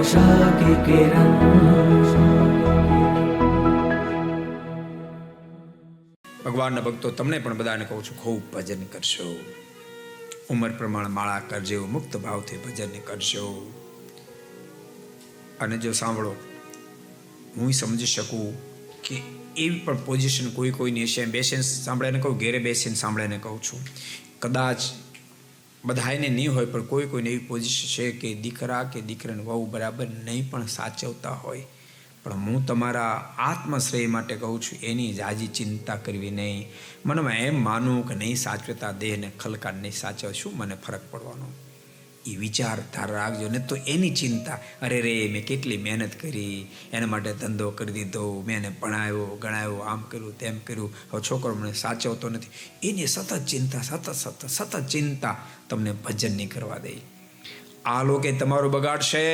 आशा की किरण। ભગવાનના ભક્તો, તમને પણ બધાને કહું છું, ખૂબ ભજન કરશો. ઉંમર પ્રમાણે માળા કરજો, મુક્ત ભાવથી ભજન કરશો. અને જો સાંભળો, હું સમજી શકું કે એવી પણ પોઝિશન કોઈની હશે, બેસીને સાંભળે ને કહું, ઘેરે બેસીને સાંભળે ને કહું છું, કદાચ બધાને નહીં હોય, પણ કોઈને એવી પોઝિશન છે કે દીકરા કે દીકરાને વહુ બરાબર નહીં પણ સાચવતા હોય. પણ હું તમારા આત્મશ્રેય માટે કહું છું, એની જાજી ચિંતા કરવી નહીં. મનમાં એમ માનું કે નહીં સાચવતા, દેહને ખલકાટ નહીં સાચવે, શું મને ફરક પડવાનો, એ વિચાર ધાર રાખજો ને. તો એની ચિંતા, અરે રે મેં કેટલી મહેનત કરી, એના માટે ધંધો કરી દીધો, મેં એને ભણાવ્યો ગણાવ્યો, આમ કર્યું તેમ કર્યું, હવે છોકરો મને સાચવતો નથી, એની સતત ચિંતા, સતત ચિંતા તમને ભજન નહીં કરવા દે. આ લોકો તમારું બગાડશે,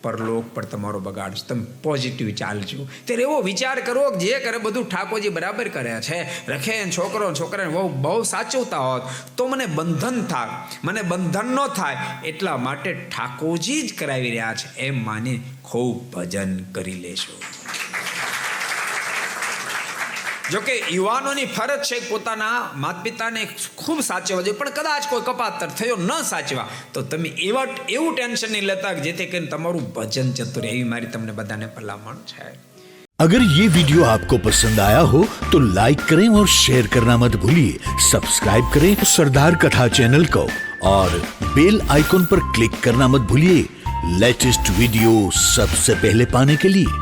પરલોક પર તમારો બગાડશે. તમે પોઝિટિવ ચાલજો. ત્યારે એવો વિચાર કરો કે જે કરે બધું ઠાકોરજી બરાબર કર્યા છે. રખે છોકરાને બહુ સાચવતા હોત તો મને બંધન થાય, મને બંધન ન થાય, એટલા માટે ઠાકોરજી જ કરાવી રહ્યા છે એમ માની ખૂબ ભજન કરી લેશો. જોકે યુવાનોની ફરજ છે પોતાના માતા પિતાને ખૂબ સાચવવા જોઈએ, પણ કદાચ કોઈ કપાતર થયો ન સાચવા તો તમે એવું ટેન્શન નહીં લેતા જેથી કરીને તમારું ભજન જતું રહે. એવી મારી તમને બધાને ભલામણ છે. अगर ये वीडियो आपको पसंद आया हो तो लाइक करें और शेयर करना मत भूलिए. सब्सक्राइब करें सरदार कथा चैनल को और बेल आइकॉन पर क्लिक करना मत भूलिए लेटेस्ट वीडियो सबसे पहले पाने के लिए.